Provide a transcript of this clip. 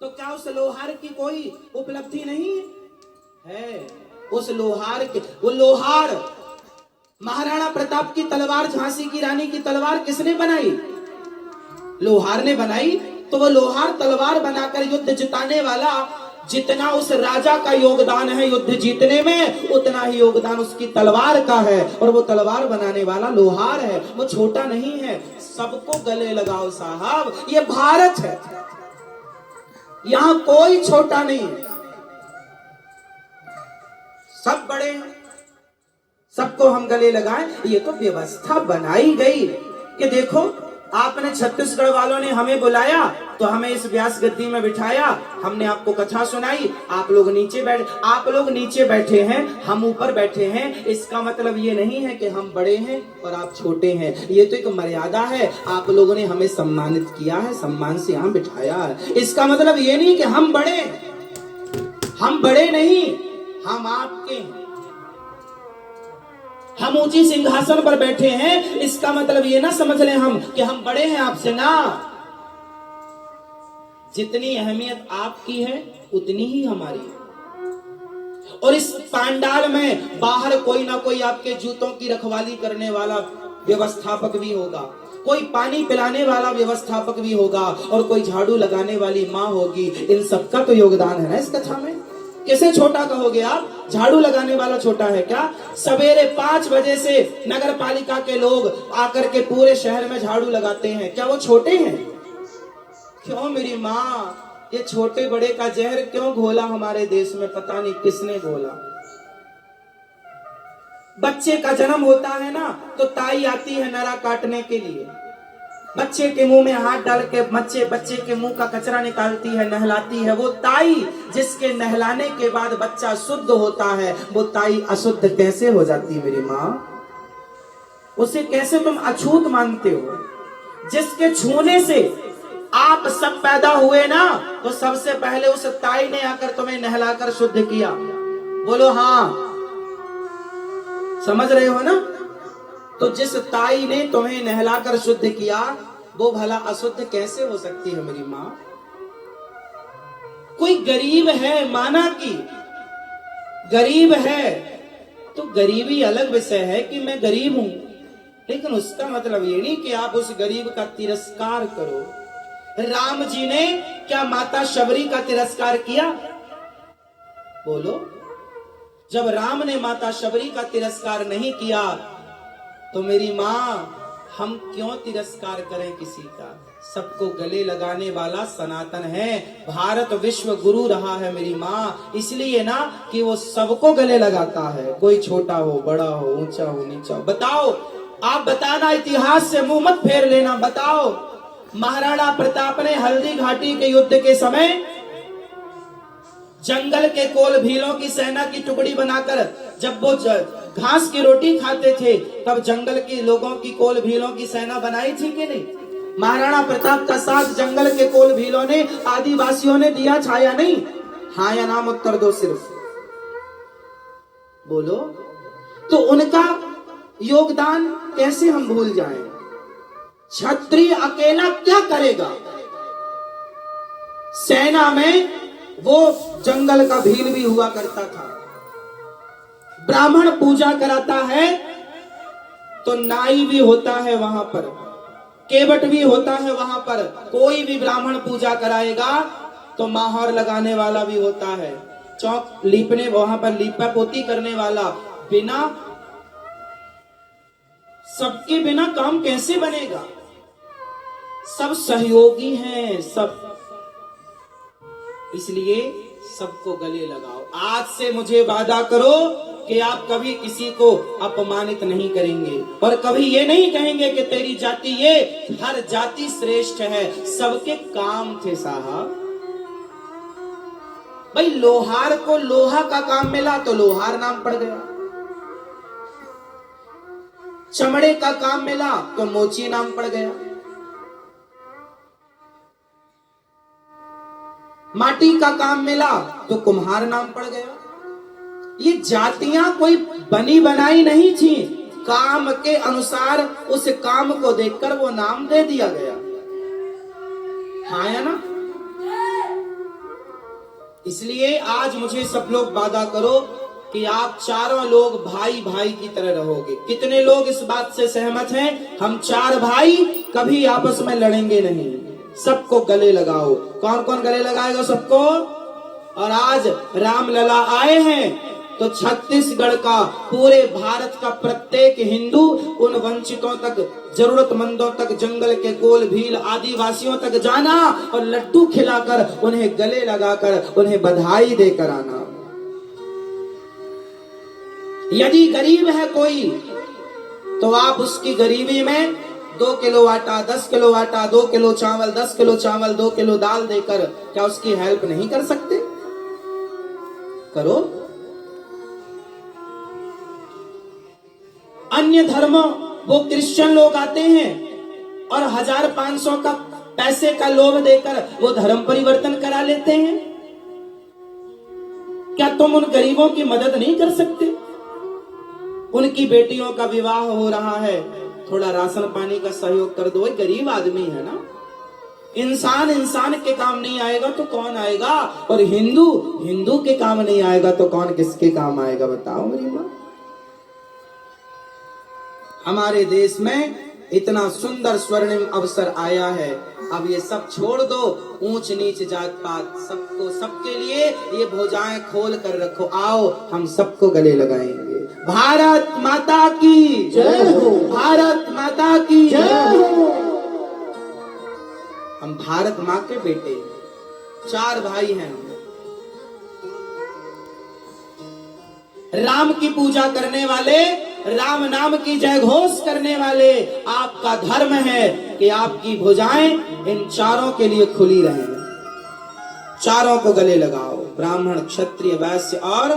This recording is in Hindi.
तो क्या उस लोहार की कोई उपलब्धि नहीं है? उस लोहार के, वो लोहार महाराणा प्रताप की तलवार, झांसी की रानी की तलवार किसने बनाई? लोहार ने बनाई। तो वो लोहार तलवार बनाकर युद्ध जिताने वाला, जितना उस राजा का योगदान है युद्ध जीतने में, उतना ही योगदान उसकी तलवार का है। और वो तलवार बनाने वाला लोहार है, वो छोटा नहीं है। सबको गले लगाओ साहब, ये भारत है, यहां कोई छोटा नहीं है, सब बड़े हैं, सबको हम गले लगाएं। ये तो व्यवस्था बनाई गई कि देखो, आपने छत्तीसगढ़ वालों ने हमें बुलाया तो हमें इस व्यास गद्दी में बिठाया, हमने आपको कथा सुनाई, आप लोग नीचे बैठे हैं, हम ऊपर बैठे हैं। इसका मतलब ये नहीं है कि हम बड़े हैं और आप छोटे हैं, ये तो एक मर्यादा है। आप लोगों ने हमें सम्मानित किया है, सम्मान से यहाँ बिठाया है। इसका मतलब ये नहीं कि हम बड़े नहीं, हम आपके हैं, हम ऊंची सिंहासन पर बैठे हैं। इसका मतलब ये ना समझ लें हम कि हम बड़े हैं आपसे, ना। जितनी अहमियत आपकी है उतनी ही हमारी है। और इस पांडाल में बाहर कोई ना कोई आपके जूतों की रखवाली करने वाला व्यवस्थापक भी होगा, कोई पानी पिलाने वाला व्यवस्थापक भी होगा, और कोई झाड़ू लगाने वाली माँ होगी। इन सबका तो योगदान है ना इस कथा में। किसे छोटा कहोगे आप? झाड़ू लगाने वाला छोटा है क्या? सवेरे 5 बजे से नगर पालिका के लोग आकर के पूरे शहर में झाड़ू लगाते हैं, क्या वो छोटे हैं? क्यों मेरी माँ, ये छोटे बड़े का जहर क्यों घोला हमारे देश में? पता नहीं किसने घोला। बच्चे का जन्म होता है ना, तो ताई आती है नरा काटने के लिए, बच्चे के मुंह में हाथ डाल के बच्चे के मुंह का कचरा निकालती है, नहलाती है। वो ताई जिसके नहलाने के बाद बच्चा शुद्ध होता है, वो ताई अशुद्ध कैसे हो जाती है मेरी माँ? उसे कैसे तुम अछूत मानते हो? जिसके छूने से आप सब पैदा हुए ना, तो सबसे पहले उस ताई ने आकर तुम्हें नहलाकर शुद्ध किया। बोलो हाँ, समझ रहे हो ना? तो जिस ताई ने तुम्हें नहलाकर शुद्ध किया, वो भला अशुद्ध कैसे हो सकती है मेरी माँ? कोई गरीब है, माना कि गरीब है, तो गरीबी अलग विषय है कि मैं गरीब हूं, लेकिन उसका मतलब ये नहीं कि आप उस गरीब का तिरस्कार करो। राम जी ने क्या माता शबरी का तिरस्कार किया? बोलो। जब राम ने माता शबरी का तिरस्कार नहीं किया, तो मेरी माँ हम क्यों तिरस्कार करें किसी का? सबको गले लगाने वाला सनातन है, भारत विश्व गुरु रहा है मेरी माँ, इसलिए ना कि वो सबको गले लगाता है, कोई छोटा हो, बड़ा हो, ऊंचा हो, नीचा हो। बताओ, आप बताना, इतिहास से मुंह मत फेर लेना। बताओ, महाराणा प्रताप ने हल्दी घाटी के युद्ध के समय जंगल के कोल भीलों की सेना की टुकड़ी बनाकर, जब वो घास की रोटी खाते थे, तब जंगल के लोगों की कोल भीलों की सेना बनाई थी कि नहीं? महाराणा प्रताप का साथ जंगल के कोल भीलों ने, आदिवासियों ने दिया, छाया नहीं? हाँ या नाम उत्तर दो सिर्फ, बोलो। तो उनका योगदान कैसे हम भूल जाएं? क्षत्रिय अकेला क्या करेगा? सेना में वो जंगल का भील भी हुआ करता था। ब्राह्मण पूजा कराता है तो नाई भी होता है वहां पर, केवट भी होता है वहां पर। कोई भी ब्राह्मण पूजा कराएगा तो माहौर लगाने वाला भी होता है, चौक लीपने, वहां पर लीपा पोती करने वाला। बिना सबके बिना काम कैसे बनेगा? सब सहयोगी हैं सब, इसलिए सबको गले लगाओ। आज से मुझे वादा करो कि आप कभी किसी को अपमानित नहीं करेंगे, और कभी ये नहीं कहेंगे कि तेरी जाति ये, हर जाति श्रेष्ठ है, सबके काम थे साहब। भाई लोहार को लोहा का काम मिला तो लोहार नाम पड़ गया, चमड़े का काम मिला तो मोची नाम पड़ गया, माटी का काम मिला तो कुम्हार नाम पड़ गया। ये जातियां कोई बनी बनाई नहीं थी, काम के अनुसार उस काम को देखकर वो नाम दे दिया गया। हाँ या ना? इसलिए आज मुझे सब लोग वादा करो कि आप चारों लोग भाई भाई की तरह रहोगे। कितने लोग इस बात से सहमत हैं? हम चार भाई कभी आपस में लड़ेंगे नहीं, सबको गले लगाओ। कौन कौन गले लगाएगा सबको? और आज रामलला आए हैं तो छत्तीसगढ़ का, पूरे भारत का प्रत्येक हिंदू उन वंचितों तक, जरूरतमंदों तक, जंगल के कोल भील आदिवासियों तक जाना और लड्डू खिलाकर, उन्हें गले लगाकर, उन्हें बधाई देकर आना। यदि गरीब है कोई तो आप उसकी गरीबी में 2 किलो आटा, 10 किलो आटा, 2 किलो चावल, 10 किलो चावल, 2 किलो दाल देकर क्या उसकी हेल्प नहीं कर सकते? करो। अन्य धर्मों, वो क्रिश्चियन लोग आते हैं और 1500 का पैसे का लोभ देकर वो धर्म परिवर्तन करा लेते हैं। क्या तुम उन गरीबों की मदद नहीं कर सकते? उनकी बेटियों का विवाह हो रहा है, थोड़ा राशन पानी का सहयोग कर दो। गरीब आदमी है ना, इंसान इंसान के काम नहीं आएगा तो कौन आएगा? और हिंदू हिंदू के काम नहीं आएगा तो कौन किसके काम आएगा? बताओ मेरी मां। हमारे देश में इतना सुंदर स्वर्णिम अवसर आया है, अब ये सब छोड़ दो, ऊंच नीच जात पात सबको, सबके लिए ये भुजाएं खोल कर रखो। आओ हम सबको गले लगाएंगे। भारत माता की जय हो, भारत माता की जय हो। हम भारत माँ के बेटे, 4 भाई हैं। राम की पूजा करने वाले, राम नाम की जय घोष करने वाले, आपका धर्म है कि आपकी भुजाएं इन चारों के लिए खुली रहें। चारों को गले लगाओ, ब्राह्मण, क्षत्रिय, वैश्य और